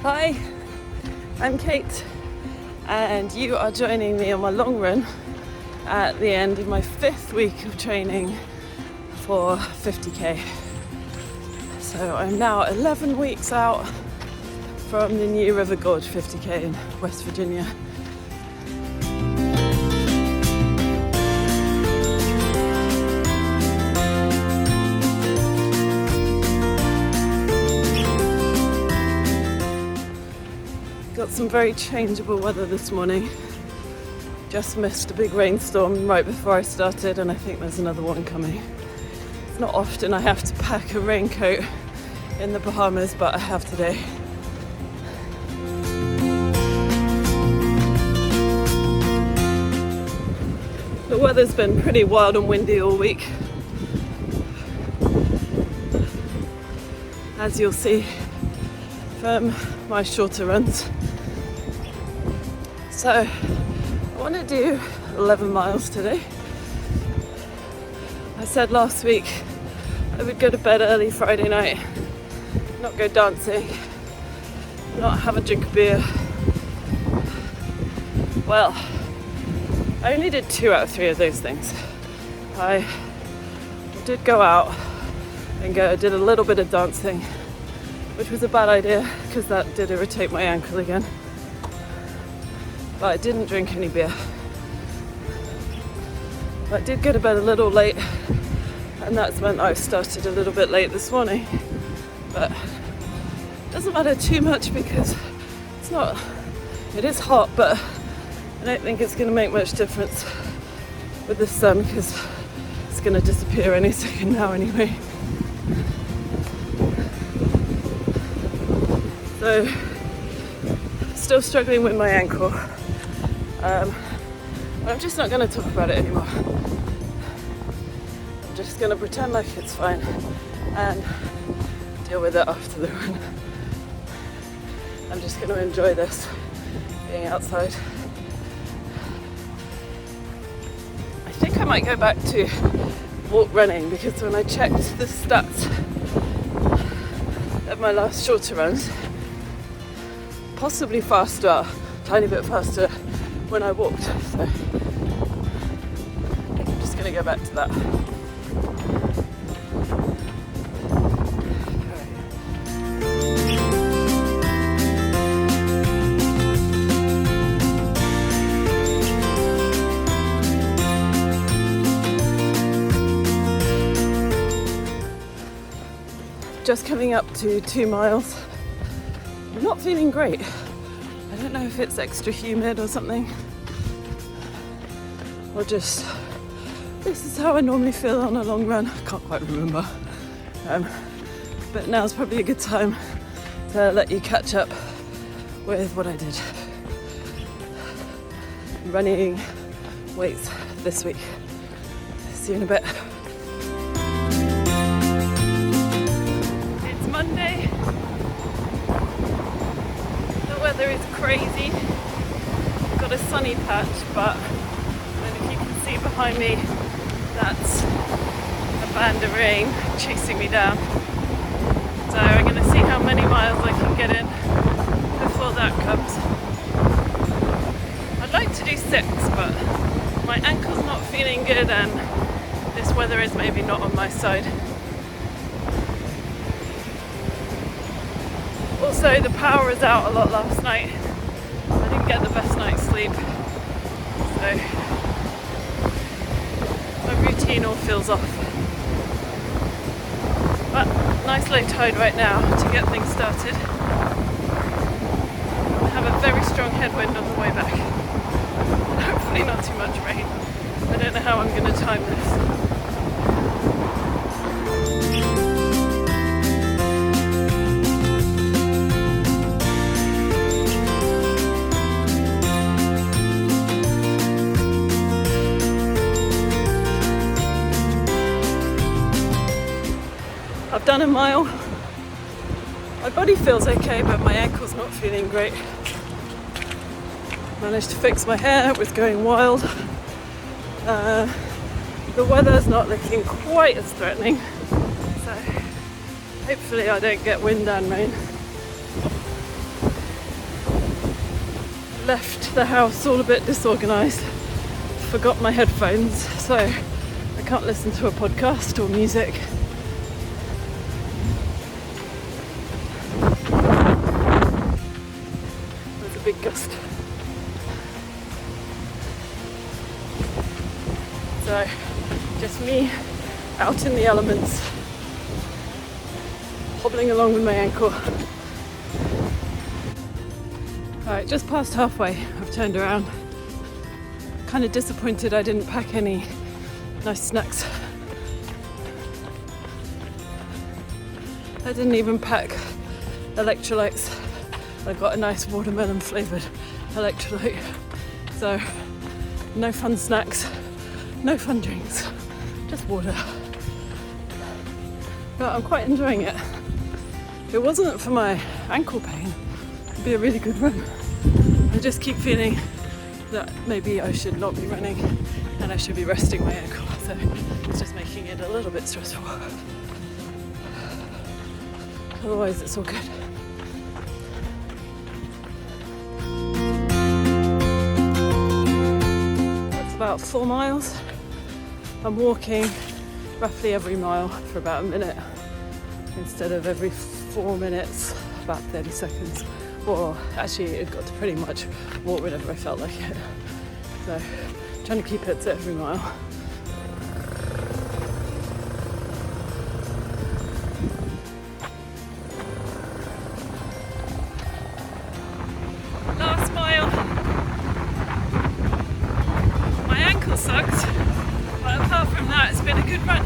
Hi, I'm Kate, and you are joining me on my long run at the end of my 5th week of training for 50k. So I'm now 11 weeks out from the new River Gorge 50k in West Virginia. Got some very changeable weather this morning. Just missed a big rainstorm right before I started, and I think there's another one coming. It's not often I have to pack a raincoat in the Bahamas, but I have today. The weather's been pretty wild and windy all week, as you'll see from my shorter runs. So I want to do 11 miles today. I said last week I would go to bed early Friday night, not go dancing, not have a drink of beer. Well, I only did 2 out of 3 of those things. I did go out and did a little bit of dancing, which was a bad idea because that did irritate my ankle again. But I didn't drink any beer. But I did go to bed a little late, and that's meant I started a little bit late this morning. But it doesn't matter too much because it is hot, but I don't think it's going to make much difference with the sun because it's going to disappear any second now anyway. So, still struggling with my ankle. I'm just not going to talk about it anymore. I'm just going to pretend like it's fine and deal with it after the run. I'm just going to enjoy this, being outside. I think I might go back to walk running because when I checked the stats of my last shorter runs, possibly faster, tiny bit faster when I walked, so I'm just going to go back to that. Just coming up to 2 miles. I'm not feeling great. I don't know if it's extra humid or something, or just this is how I normally feel on a long run. I can't quite remember. But now's probably a good time to let you catch up with what I did. Running weights this week. See you in a bit. It's Monday. Weather is crazy. I've got a sunny patch, but if you can see behind me, that's a band of rain chasing me down. So I'm going to see how many miles I can get in before that comes. I'd like to do 6, but my ankle's not feeling good and this weather is maybe not on my side. Also, the power was out a lot last night. I didn't get the best night's sleep, so my routine all feels off. But nice low tide right now to get things started. I have a very strong headwind on the way back. Hopefully not too much rain. I don't know how I'm going to time this. I've done a mile. My body feels okay, but my ankle's not feeling great. Managed to fix my hair, it was going wild. The weather's not looking quite as threatening, so hopefully I don't get wind and rain. left the house all a bit disorganised, forgot my headphones, so I can't listen to a podcast or music. There's a big gust. So, just me out in the elements, hobbling along with my ankle. Alright, just past halfway, I've turned around. Kind of disappointed I didn't pack any nice snacks. I didn't even pack electrolytes. I got a nice watermelon flavoured electrolyte. So, no fun snacks, no fun drinks, just water. But I'm quite enjoying it. If it wasn't for my ankle pain, it'd be a really good run. I just keep feeling that maybe I should not be running and I should be resting my ankle. So it's just making it a little bit stressful. Otherwise, it's all good. That's about 4 miles. I'm walking roughly every mile for about a minute instead of every 4 minutes, about 30 seconds. Or actually, it got to pretty much walk whenever I felt like it. So, trying to keep it to every mile. Last mile. My ankle sucked, but apart from that, it's been a good run.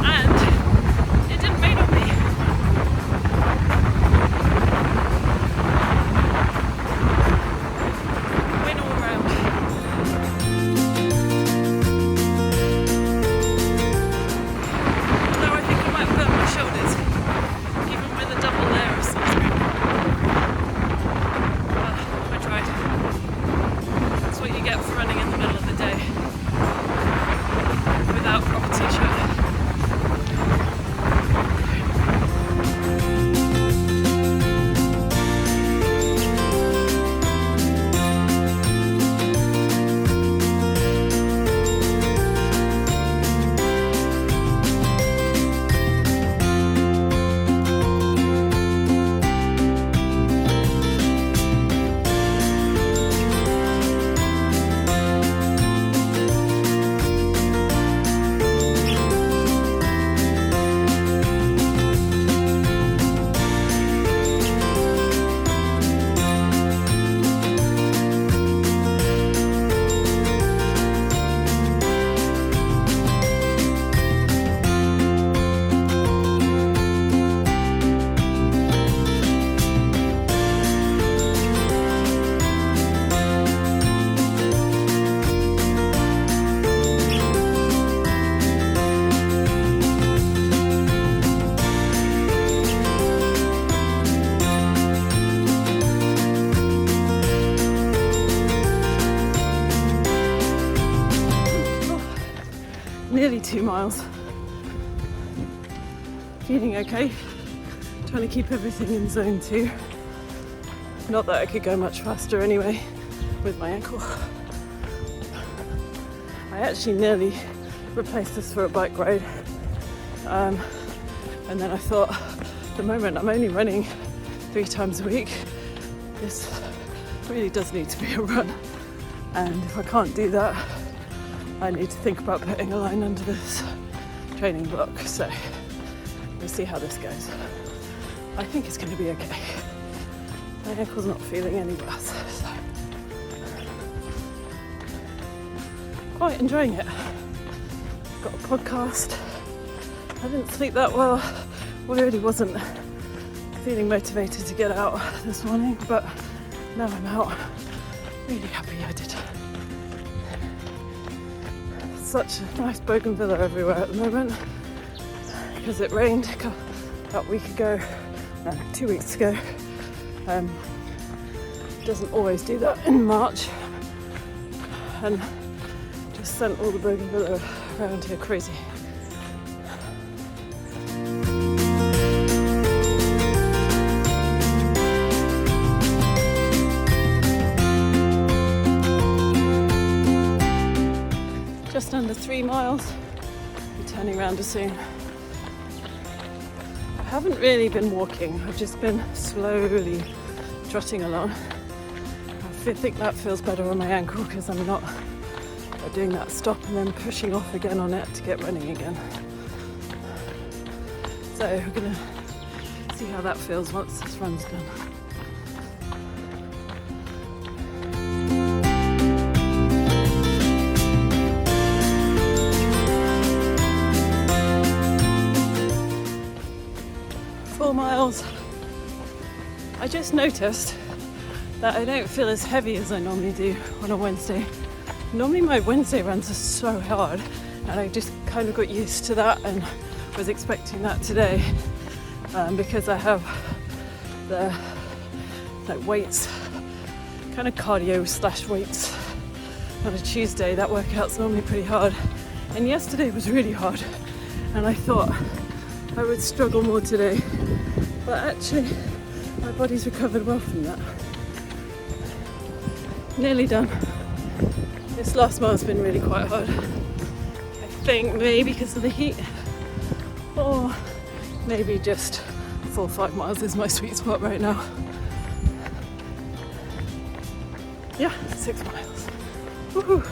And it didn't rain on me. Nearly 2 miles. Feeling okay. Trying to keep everything in zone 2. Not that I could go much faster anyway with my ankle. I actually nearly replaced this for a bike ride. And then I thought, the moment I'm only running 3 times a week, this really does need to be a run. And if I can't do that, I need to think about putting a line under this training block. So we'll see how this goes. I think it's going to be okay. My ankle's not feeling any worse, so quite enjoying it. Got a podcast. I didn't sleep that well. Really wasn't feeling motivated to get out this morning, but now I'm out. Really happy I did. Such a nice bougainvillea everywhere at the moment because it rained about a week ago, no, 2 weeks ago. Doesn't always do that in March, and just sent all the bougainvillea around here crazy. 3 miles. Be turning around soon. I haven't really been walking. I've just been slowly trotting along. I think that feels better on my ankle because I'm not doing that stop and then pushing off again on it to get running again. So we're gonna see how that feels once this run's done. Miles. I just noticed that I don't feel as heavy as I normally do on a Wednesday. Normally my Wednesday runs are so hard and I just kind of got used to that and was expecting that today because I have the weights, kind of cardio / weights on a Tuesday. That workout's normally pretty hard and yesterday was really hard and I thought I would struggle more today. But actually, my body's recovered well from that. Nearly done. This last mile's been really quite hard. I think maybe because of the heat, or maybe just 4 or 5 miles is my sweet spot right now. Yeah, 6 miles. Woohoo!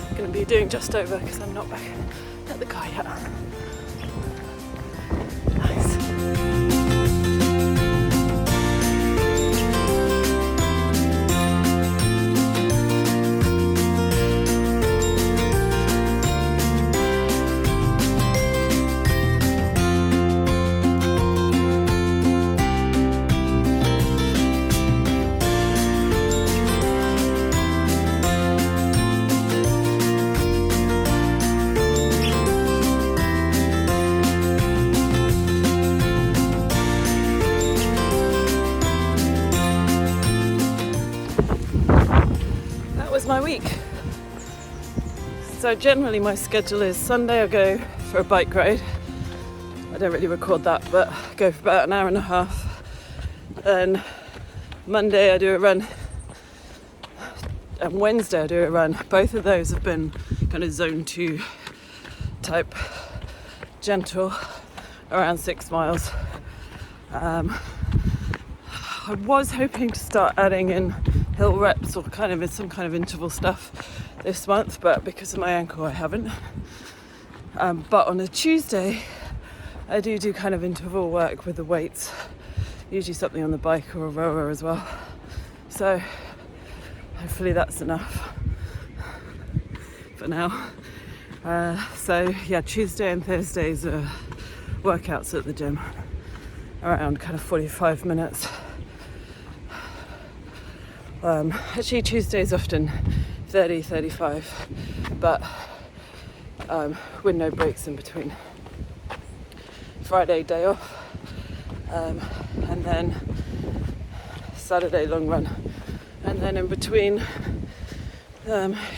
I'm gonna be doing just over because I'm not back at the car yet. My week. So generally my schedule is Sunday I go for a bike ride. I don't really record that, but I go for about an hour and a half. Then Monday I do a run and Wednesday I do a run. Both of those have been kind of zone 2 type, gentle, around 6 miles. I was hoping to start adding in hill reps or kind of some kind of interval stuff this month, but because of my ankle I haven't. But on a Tuesday I do kind of interval work with the weights, usually something on the bike or a rower as well. So hopefully that's enough for now. So yeah, Tuesday and Thursdays are workouts at the gym, around kind of 45 minutes. Actually Tuesday's often 30-35, but with no breaks in between. Friday day off, and then Saturday long run, and then in between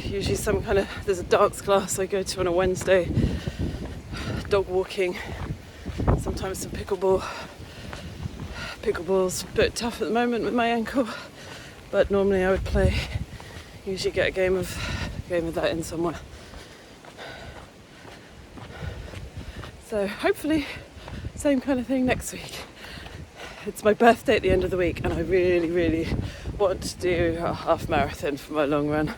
usually some kind of, there's a dance class I go to on a Wednesday, dog walking, sometimes some pickleball. Pickleball's a bit tough at the moment with my ankle, but normally I would play, usually get a game of that in somewhere. So hopefully same kind of thing next week. It's my birthday at the end of the week and I really, really want to do a half marathon for my long run.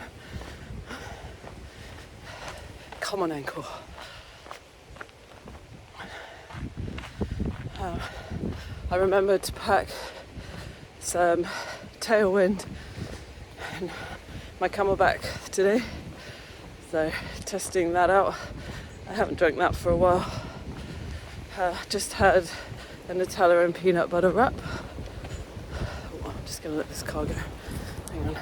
Come on, ankle. I remembered to pack some Tailwind and my Camelback today, so testing that out. I haven't drunk that for a while. Just had a Nutella and peanut butter wrap. Oh, I'm just going to let this car go. Hang on.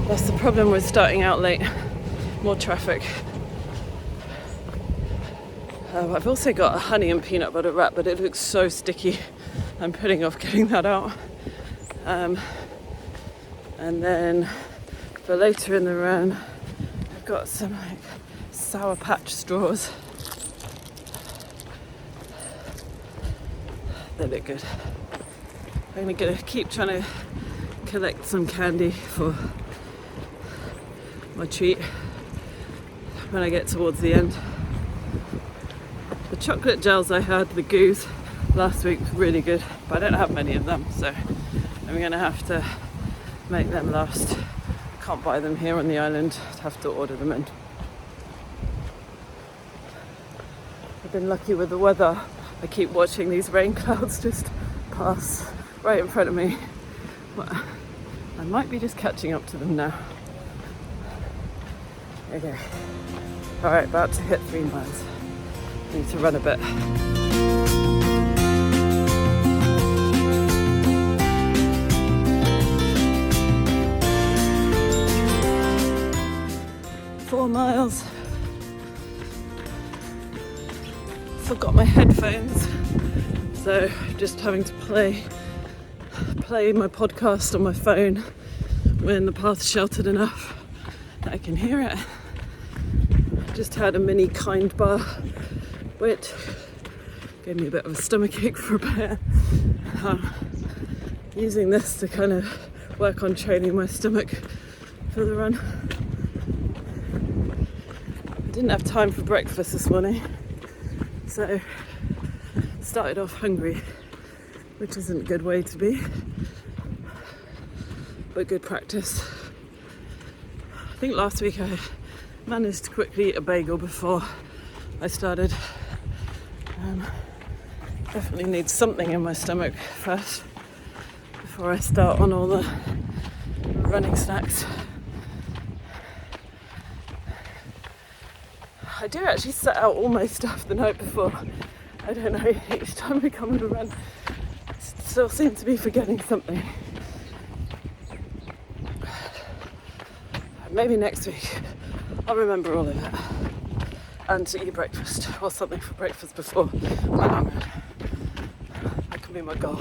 That's the problem with starting out late. More traffic. I've also got a honey and peanut butter wrap, but it looks so sticky. I'm putting off getting that out. And then for later in the run, I've got some like Sour Patch straws. They look good. I'm gonna keep trying to collect some candy for my treat when I get towards the end. The chocolate gels I had, the goos, last week was really good, but I don't have many of them, so I'm gonna have to make them last. Can't buy them here on the island, I'd have to order them in. I've been lucky with the weather. I keep watching these rain clouds just pass right in front of me. But I might be just catching up to them now. Okay. Alright, about to hit 3 miles. Need to run a bit. Four miles. Forgot my headphones, so just having to play my podcast on my phone when the path's sheltered enough that I can hear it. Just had a mini Kind bar, which gave me a bit of a stomachache for a bit. Using this to kind of work on training my stomach for the run. I didn't have time for breakfast this morning, so started off hungry, which isn't a good way to be, but good practice. I think last week I managed to quickly eat a bagel before I started. Definitely need something in my stomach first before I start on all the running snacks. I do actually set out all my stuff the night before. I don't know, each time we come on a run, I still seem to be forgetting something. Maybe next week I'll remember all of it. And to eat breakfast, or something for breakfast before my long run. That can be my goal.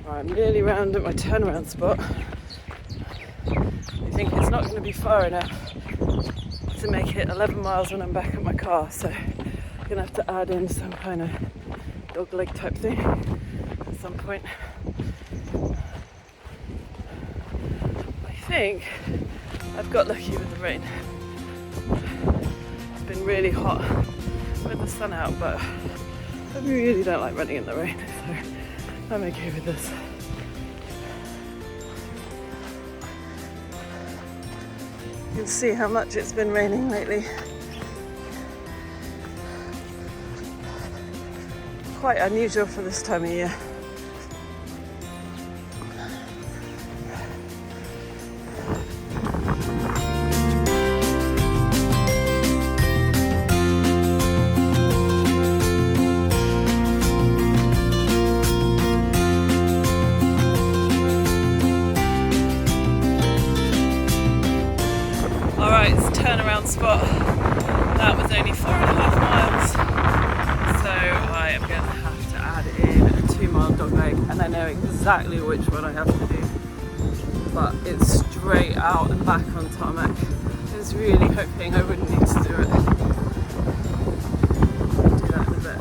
Right, I'm nearly round at my turnaround spot. I think it's not going to be far enough to make it 11 miles when I'm back at my car, so I'm going to have to add in some kind of dog leg type thing at some point. I think I've got lucky with the rain. It's been really hot with the sun out, but I really don't like running in the rain, so I'm okay with this. You can see how much it's been raining lately. Quite unusual for this time of year. Turnaround spot. That was only 4.5 miles, so I am going to have to add in a 2-mile dog leg, and I know exactly which one I have to do, but it's straight out and back on tarmac. I was really hoping I wouldn't need to do it. I'll do that in a bit.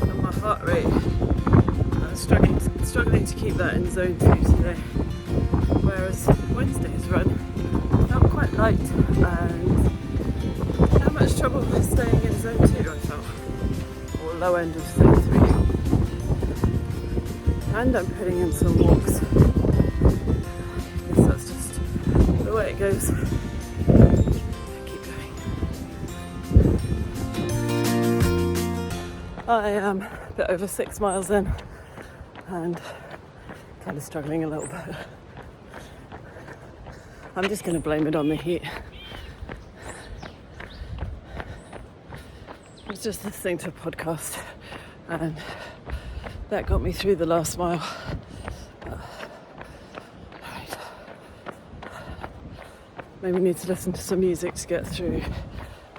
And my heart rate, I'm struggling to keep that in zone 2 today, whereas Wednesday's run felt quite light and not much trouble staying in zone 2, I felt, or low end of zone 3. And I'm putting in some walks. I guess that's just the way it goes. Keep going. I am a bit over 6 miles in and kind of struggling a little bit. I'm just going to blame it on the heat. I was just listening to a podcast and that got me through the last mile. Right. Maybe need to listen to some music to get through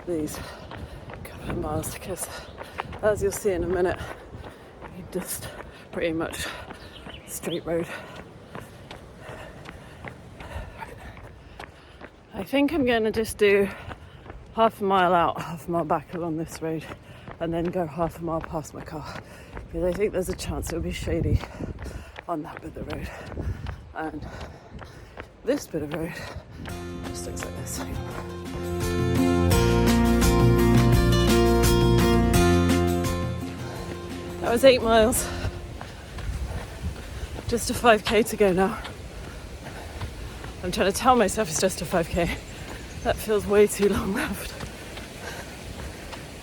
these couple of miles, because as you'll see in a minute, you just pretty much straight road. I think I'm going to just do half a mile out, half a mile back along this road, and then go half a mile past my car, because I think there's a chance it'll be shady on that bit of the road. And this bit of road just looks like this. That was 8 miles. Just a 5k to go now. I'm trying to tell myself it's just a 5k. That feels way too long left.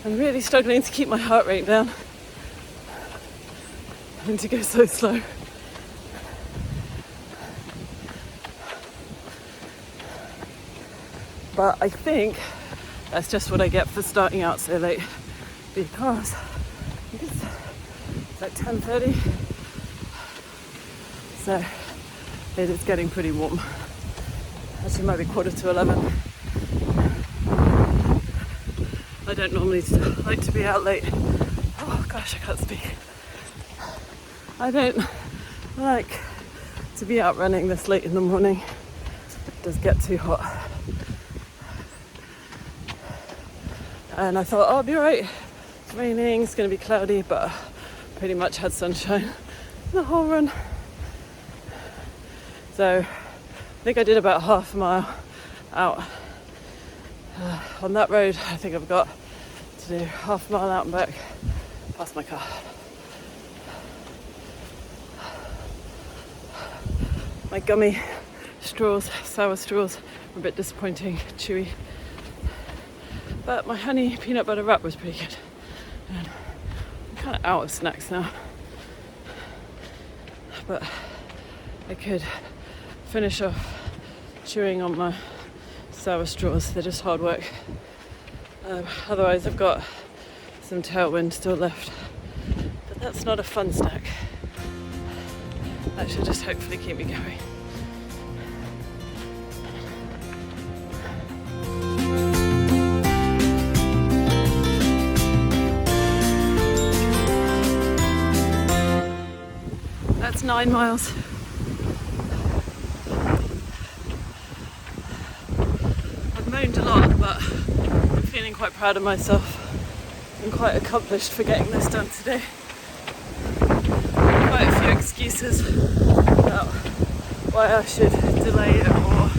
I'm really struggling to keep my heart rate down and to go so slow. But I think that's just what I get for starting out so late, because it's like 10:30, so it is getting pretty warm. Actually, it might be 11:15. I don't normally like to be out late. Oh gosh, I can't speak. I don't like to be out running this late in the morning. It does get too hot. And I thought, oh, I'll be right. It's raining, it's going to be cloudy, but pretty much had sunshine the whole run. So I think I did about half a mile out on that road. I think I've got to do half a mile out and back past my car. My gummy straws, sour straws, were a bit disappointing, chewy. But my honey peanut butter wrap was pretty good. And I'm kind of out of snacks now. But I could finish off chewing on my sour straws. They're just hard work. Otherwise I've got some tailwind still left. But that's not a fun snack. That should just hopefully keep me going. That's 9 miles. I've moaned a lot, but I'm feeling quite proud of myself and quite accomplished for getting this done today. Quite a few excuses about why I should delay it or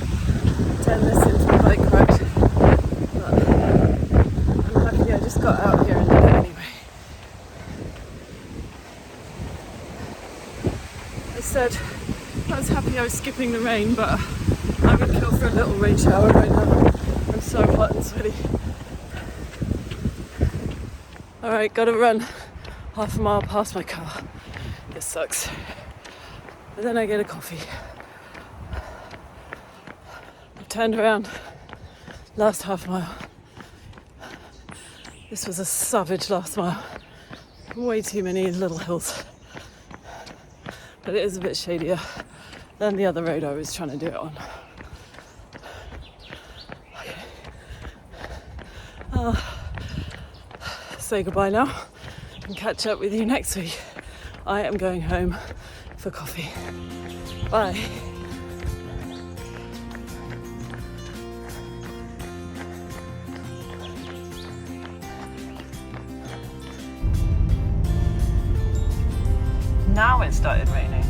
turn this into a bike ride. But I'm happy I just got out here and did it anyway. I said I was happy I was skipping the rain, but I would kill for a little rain shower right now. I'm so hot and sweaty. Alright, gotta run half a mile past my car. This sucks. But then I get a coffee. I've turned around last half mile. This was a savage last mile. Way too many little hills. But it is a bit shadier than the other road I was trying to do it on. Okay. I'll say goodbye now and catch up with you next week. I am going home for coffee. Bye. Now it started raining.